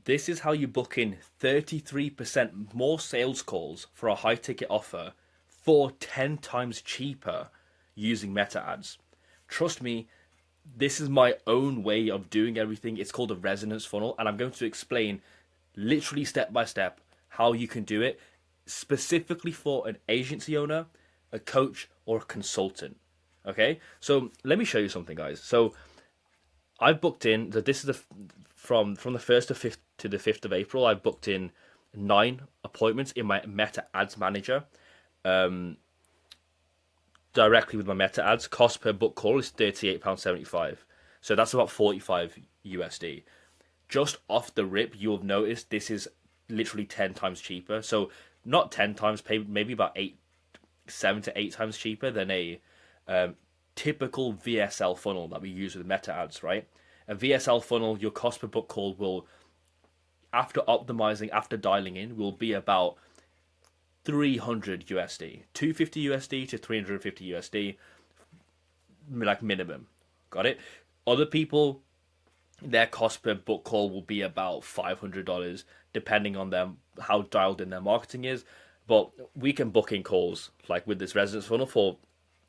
This is how you book in 33% more sales calls for a high ticket offer for 10 times cheaper using meta ads. Trust me, this is my own way of doing everything. It's called a resonance funnel, and I'm going to explain literally step by step how you can do it specifically for an agency owner, a coach, or a consultant. Okay, so let me show you something, guys. So I've booked in that this is from the first to fifth to the 5th of April. I've booked in 9 appointments in my Meta Ads Manager, directly with my Meta Ads. Cost per book call is £38.75, so that's about 45 USD. Just off the rip, you'll have noticed this is literally 10 times cheaper. So not 10 times, maybe about 7 to 8 times cheaper than a typical VSL funnel that we use with Meta Ads, right? A VSL funnel, your cost per book call will, after optimizing, after dialing in, will be about 300 USD, 250 USD to 350 USD, like minimum. Got it? Other people, their cost per book call will be about $500, depending on them how dialed in their marketing is. But we can book in calls like with this resonance funnel for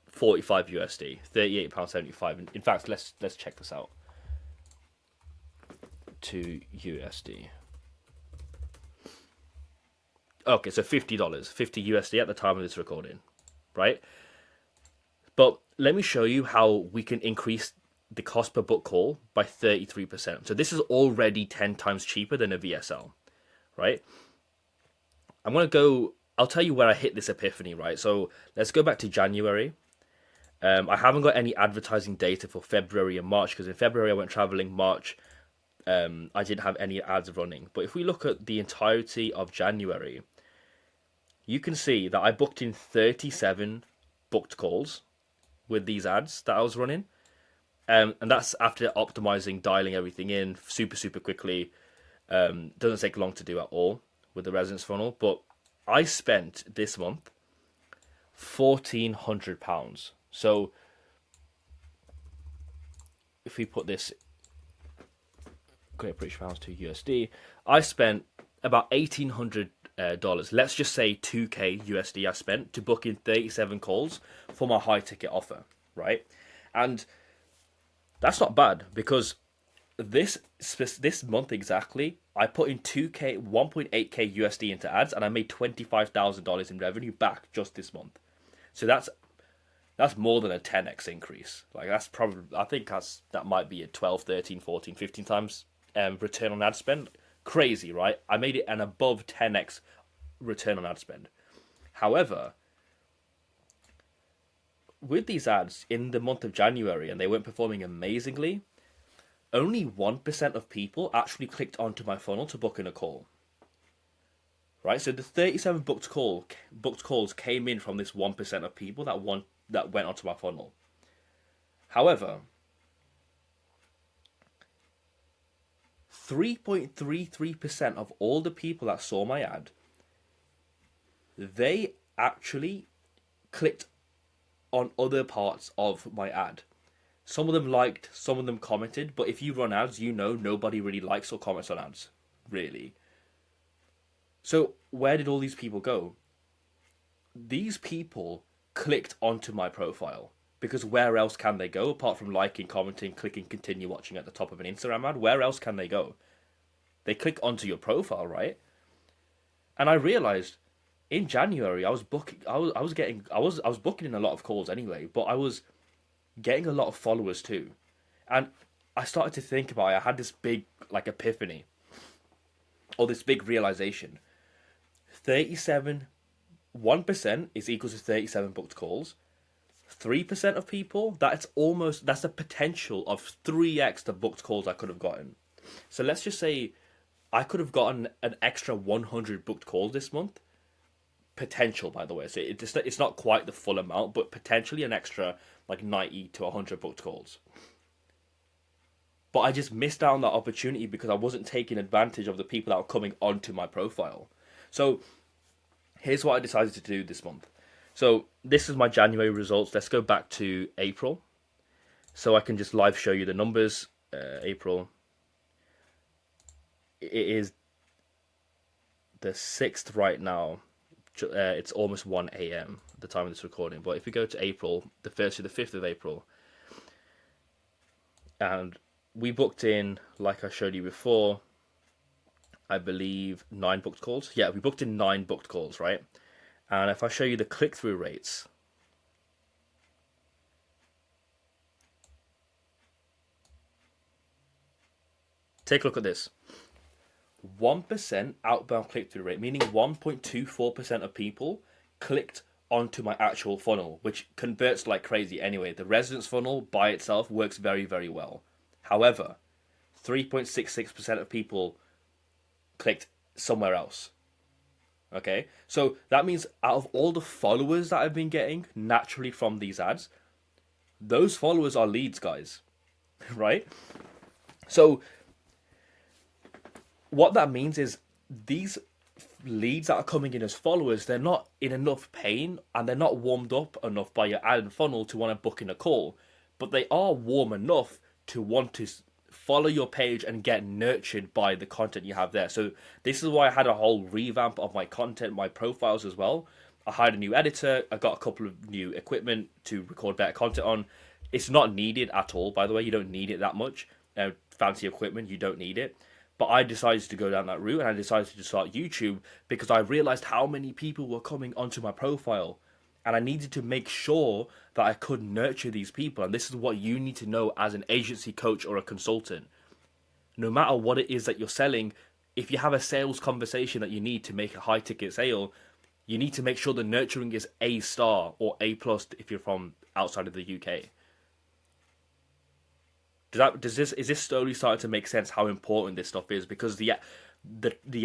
45 USD, £38.75. In fact, let's check this out. To USD. Okay, so $50, 50 USD at the time of this recording, right? But let me show you how we can increase the cost per book call by 33%. So this is already 10 times cheaper than a VSL, right? I'll tell you where I hit this epiphany, right? So let's go back to January. I haven't got any advertising data for February and March because in February I went traveling. March, I didn't have any ads running. But if we look at the entirety of January, you can see that I booked in 37 booked calls with these ads that I was running. And that's after optimizing, dialing everything in super quickly. Doesn't take long to do at all with the resonance funnel. But I spent this month £1,400. So if we put this Great British Pounds to USD, I spent about $1,800. Let's just say 2K USD I spent to book in 37 calls for my high ticket offer, right? And that's not bad because this month exactly, I put in 1.8K USD into ads and I made $25,000 in revenue back just this month. So that's more than a 10x increase. Like that's probably, I think that might be a 12, 13, 14, 15 times return on ad spend. Crazy, right? I made it an above 10x return on ad spend. However, with these ads in the month of January, and they weren't performing amazingly, only 1% of people actually clicked onto my funnel to book in a call. Right? So the 37 booked calls came in from this 1% of people that went onto my funnel. However, 3.33% of all the people that saw my ad, they actually clicked on other parts of my ad. Some of them liked, some of them commented, but if you run ads, you know nobody really likes or comments on ads, really. So where did all these people go? These people clicked onto my profile because where else can they go apart from liking, commenting, clicking continue watching at the top of an Instagram ad? Where else can they go? They click onto your profile, right? And I realized in January I was booking in a lot of calls anyway, but I was getting a lot of followers too. And I started to think about it. I had this big like epiphany or this big realization. 1% is equal to 37 booked calls. 3% of people, that's a potential of 3x the booked calls I could have gotten. So let's just say I could have gotten an extra 100 booked calls this month. Potential, by the way. So it's not quite the full amount, but potentially an extra like 90 to 100 booked calls. But I just missed out on that opportunity because I wasn't taking advantage of the people that were coming onto my profile. So here's what I decided to do this month. So this is my January results. Let's go back to April. So I can just live show you the numbers. April. it is the 6th right now. It's almost 1 a.m. at the time of this recording. But if we go to April, the 1st to the 5th of April, and we booked in, like I showed you before, I believe 9 booked calls. Yeah, we booked in 9 booked calls, right? And if I show you the click-through rates, take a look at this. 1% outbound click-through rate, meaning 1.24% of people clicked onto my actual funnel, which converts like crazy anyway. The residence funnel by itself works very, very well. However, 3.66% of people clicked somewhere else. Okay, so that means out of all the followers that I've been getting naturally from these ads, those followers are leads, guys, right? So what that means is these leads that are coming in as followers, they're not in enough pain and they're not warmed up enough by your ad and funnel to want to book in a call, but they are warm enough to want to follow your page and get nurtured by the content you have there. So this is why I had a whole revamp of my content, my profiles as well. I hired a new editor. I got a couple of new equipment to record better content on. It's not needed at all, by the way. You don't need it that much. Fancy equipment, you don't need it. But I decided to go down that route, and I decided to start YouTube because I realized how many people were coming onto my profile. And I needed to make sure that I could nurture these people. And this is what you need to know as an agency coach or a consultant. No matter what it is that you're selling, if you have a sales conversation that you need to make a high ticket sale, you need to make sure the nurturing is A star or A plus if you're from outside of the UK. Is this slowly starting to make sense how important this stuff is? Because the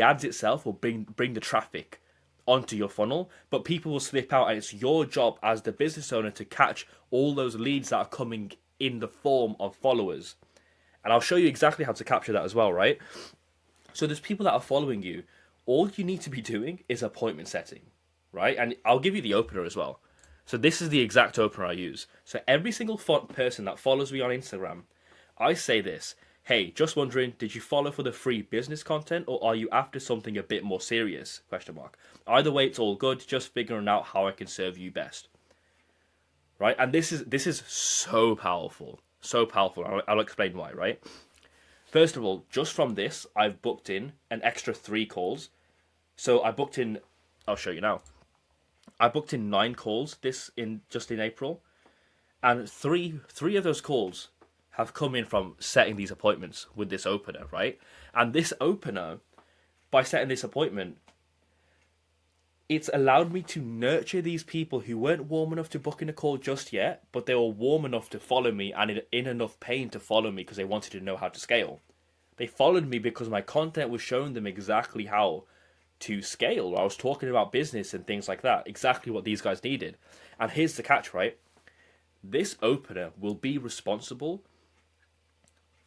ads itself will bring the traffic onto your funnel, but people will slip out, and it's your job as the business owner to catch all those leads that are coming in the form of followers. And I'll show you exactly how to capture that as well, right? So there's people that are following you. All you need to be doing is appointment setting, right? And I'll give you the opener as well. So this is the exact opener I use. So every single person that follows me on Instagram, I say this: hey, just wondering, did you follow for the free business content, or are you after something a bit more serious? Question mark. Either way, it's all good. Just figuring out how I can serve you best. Right? And this is so powerful. So powerful. I'll explain why, right? First of all, just from this, I've booked in an extra 3 calls. So I booked in, I'll show you now. I booked in 9 calls just in April. And three of those calls have come in from setting these appointments with this opener, right? And this opener, by setting this appointment, it's allowed me to nurture these people who weren't warm enough to book in a call just yet, but they were warm enough to follow me and in enough pain to follow me because they wanted to know how to scale. They followed me because my content was showing them exactly how to scale. I was talking about business and things like that, exactly what these guys needed. And here's the catch, right? This opener will be responsible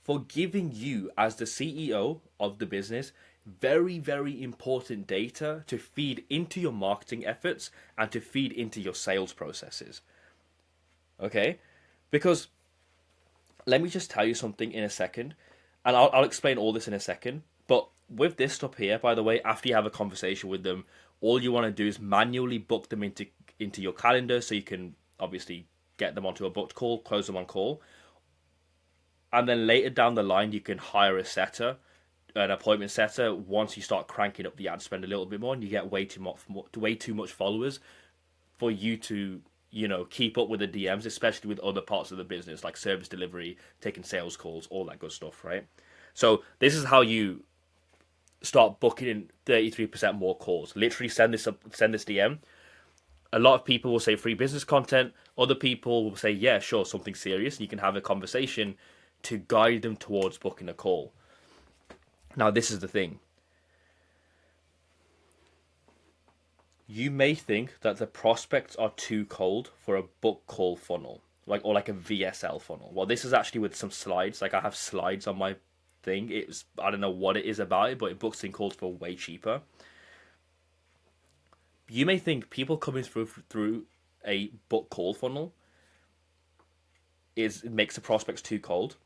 for giving you, as the CEO of the business, very, very important data to feed into your marketing efforts and to feed into your sales processes. Okay? Because let me just tell you something in a second, and I'll explain all this in a second. But with this stuff here, by the way, after you have a conversation with them, all you want to do is manually book them into your calendar so you can obviously get them onto a booked call, close them on call. And then later down the line, you can hire a setter, an appointment setter, once you start cranking up the ad spend a little bit more and you get way too much followers for you to, keep up with the DMs, especially with other parts of the business like service delivery, taking sales calls, all that good stuff, right? So this is how you start booking in 33% more calls. Literally send this DM. A lot of people will say free business content. Other people will say, yeah, sure, something serious. And you can have a conversation to guide them towards booking a call. Now, this is the thing. You may think that the prospects are too cold for a book call funnel, or like a VSL funnel. Well, this is actually with some slides. Like I have slides on my thing. I don't know what it is about it, but it books in calls for way cheaper. You may think people coming through a book call funnel makes the prospects too cold,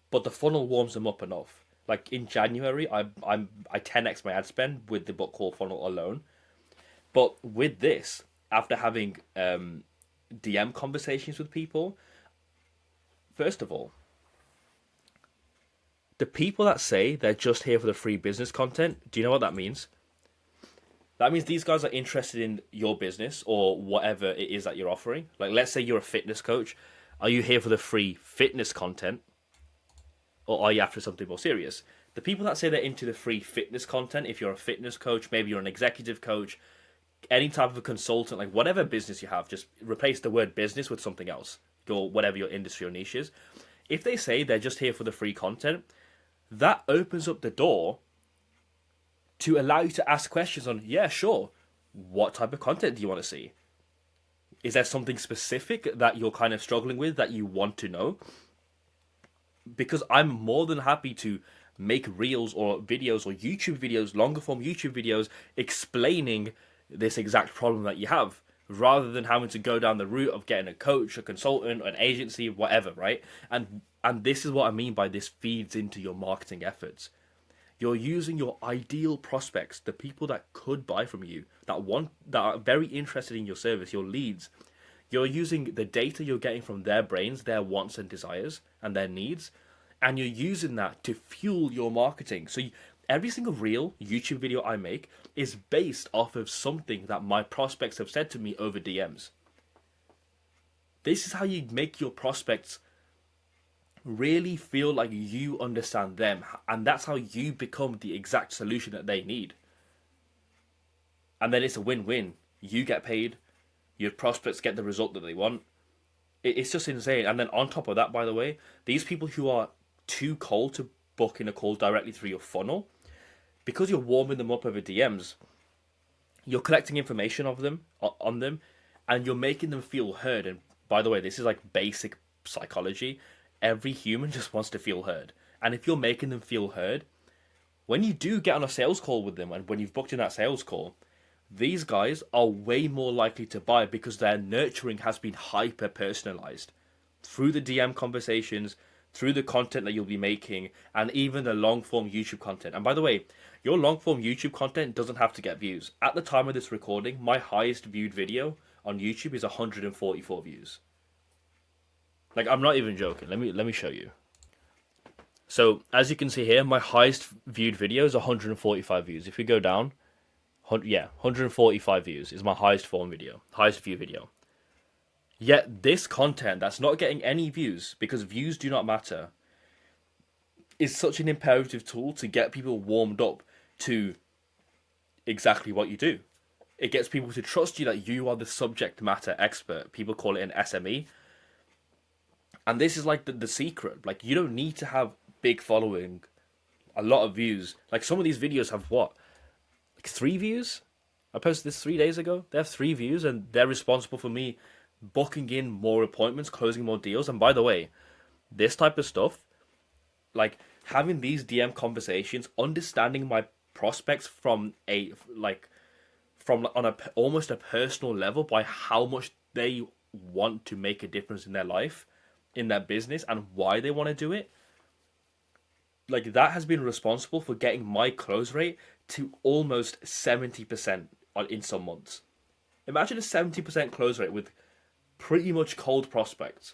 but the funnel warms them up enough. Like in January, I 10x my ad spend with the book call funnel alone. But with this, after having DM conversations with people, first of all, the people that say they're just here for the free business content, do you know what that means? That means these guys are interested in your business or whatever it is that you're offering. Like, let's say you're a fitness coach. Are you here for the free fitness content, or are you after something more serious? The people that say they're into the free fitness content, if you're a fitness coach, maybe you're an executive coach, any type of a consultant, like whatever business you have, just replace the word business with something else, or whatever your industry or niche is. If they say they're just here for the free content, that opens up the door to allow you to ask questions on, yeah, sure, what type of content do you want to see? Is there something specific that you're kind of struggling with that you want to know? Because I'm more than happy to make reels or videos or YouTube videos, longer form YouTube videos, explaining this exact problem that you have, rather than having to go down the route of getting a coach, a consultant, an agency, whatever, right? And this is what I mean by this feeds into your marketing efforts. You're using your ideal prospects, the people that could buy from you, that are very interested in your service, your leads. You're using the data you're getting from their brains, their wants and desires, and their needs, and you're using that to fuel your marketing. So every single reel, YouTube video I make is based off of something that my prospects have said to me over DMs. This is how you make your prospects really feel like you understand them, and that's how you become the exact solution that they need. And then it's a win-win. You get paid, your prospects get the result that they want. It's just insane. And then on top of that, by the way, these people who are too cold to book in a call directly through your funnel, because you're warming them up over DMs, you're collecting information of them on them, and you're making them feel heard. And by the way, this is like basic psychology. Every human just wants to feel heard. And if you're making them feel heard, when you do get on a sales call with them, and when you've booked in that sales call, these guys are way more likely to buy because their nurturing has been hyper personalized through the DM conversations, through the content that you'll be making, and even the long form YouTube content. And by the way, your long form YouTube content doesn't have to get views. At the time of this recording, my highest viewed video on YouTube is 144 views. Like, I'm not even joking. Let me show you. So as you can see here, my highest viewed video is 145 views. If we go down, 145 views is my highest view video. Yet this content that's not getting any views, because views do not matter, is such an imperative tool to get people warmed up to exactly what you do. It gets people to trust you that you are the subject matter expert. People call it an SME. And this is like the secret. Like, you don't need to have big following, a lot of views. Like, some of these videos have what? Like 3 views? I posted this 3 days ago. They have 3 views, and they're responsible for me booking in more appointments, closing more deals. And by the way, this type of stuff, like having these DM conversations, understanding my prospects from almost a personal level by how much they want to make a difference in their life, in their business, and why they want to do it, like, that has been responsible for getting my close rate to almost 70% in some months. Imagine a 70% close rate with pretty much cold prospects,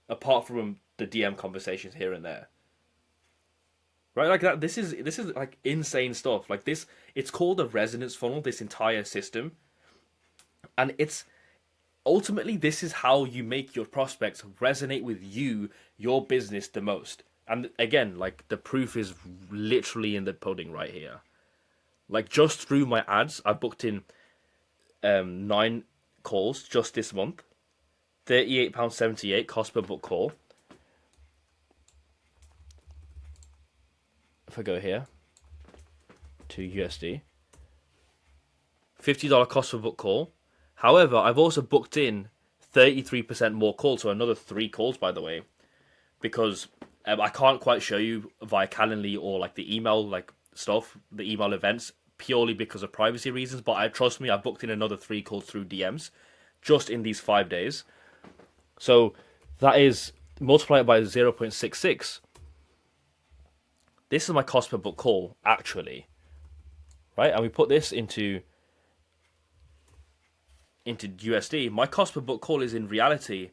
apart from the DM conversations here and there. Right, like that. This is like insane stuff. Like this, it's called a resonance funnel. This entire system, and it's ultimately, this is how you make your prospects resonate with you, your business, the most. And again, like, the proof is literally in the pudding right here. Like, just through my ads, I booked in 9 calls just this month. £38.78 cost per book call. If I go here to USD, $50 cost per book call. However, I've also booked in 33% more calls, so another 3 calls, by the way, because I can't quite show you via Calendly or like the email stuff, the email events, purely because of privacy reasons. But trust me, I booked in another 3 calls through DMs just in these 5 days. So that is multiplied by 0.66. this is my cost per book call actually, right? And we put this into USD. My cost per book call is in reality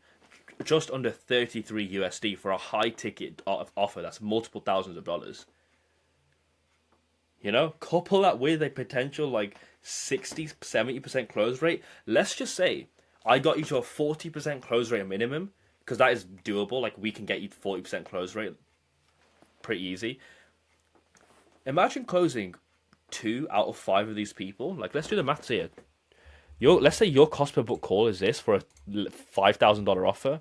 just under 33 USD for a high ticket offer that's multiple thousands of dollars. You know, couple that with a potential like 60-70% close rate. Let's just say I got you to a 40% close rate minimum, because that is doable. Like, we can get you 40% close rate pretty easy. Imagine closing 2 out of 5 of these people. Like, let's do the maths here. Let's say your cost per book call is this for a $5,000 offer.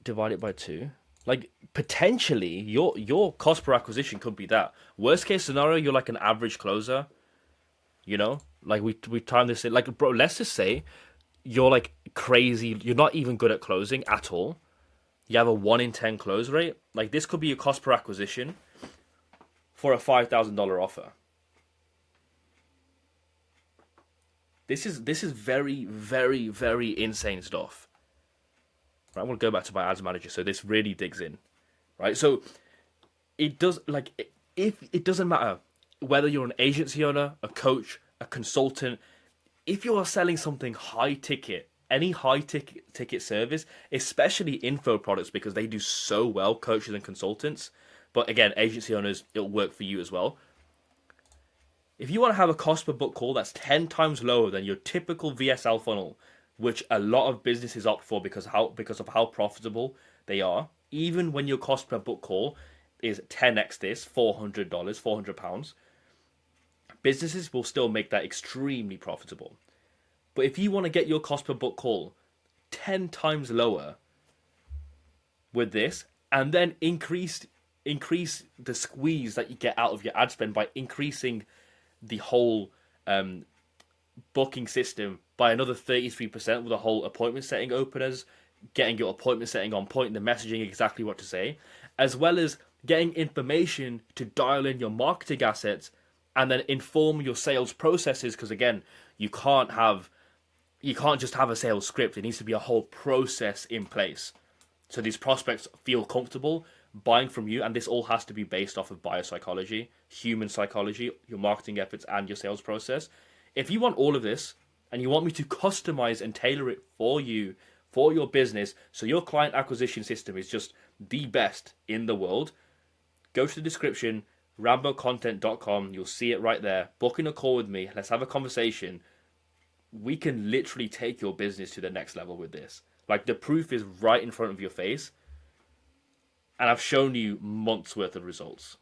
Divide it by 2. Like, potentially your cost per acquisition could be that. Worst case scenario, you're like an average closer. You know, like we time this in. Like, bro, let's just say you're like crazy. You're not even good at closing at all. You have a 1 in 10 close rate. Like, this could be your cost per acquisition for a $5,000 offer. This is very, very, very insane stuff. Right, I'm gonna go back to my ads manager, so this really digs in, right? So it does, like, if it doesn't matter whether you're an agency owner, a coach, a consultant, if you are selling something high ticket, any high ticket service, especially info products, because they do so well, coaches and consultants. But again, agency owners, it'll work for you as well. If you want to have a cost per book call that's 10 times lower than your typical VSL funnel, which a lot of businesses opt for because of how profitable they are, even when your cost per book call is 10x this, $400, £400, businesses will still make that extremely profitable. But if you want to get your cost per book call 10 times lower with this, and then increase the squeeze that you get out of your ad spend by increasing the whole booking system by another 33% with the whole appointment setting openers, getting your appointment setting on point, the messaging exactly what to say, as well as getting information to dial in your marketing assets and then inform your sales processes. Because again, you can't just have a sales script. It needs to be a whole process in place, so these prospects feel comfortable buying from you. And this all has to be based off of biopsychology, human psychology, your marketing efforts, and your sales process. If you want all of this and you want me to customize and tailor it for you, for your business, so your client acquisition system is just the best in the world, go to the description, rambocontent.com. You'll see it right there. Book in a call with me. Let's have a conversation. We can literally take your business to the next level with this. Like, the proof is right in front of your face. And I've shown you months worth of results.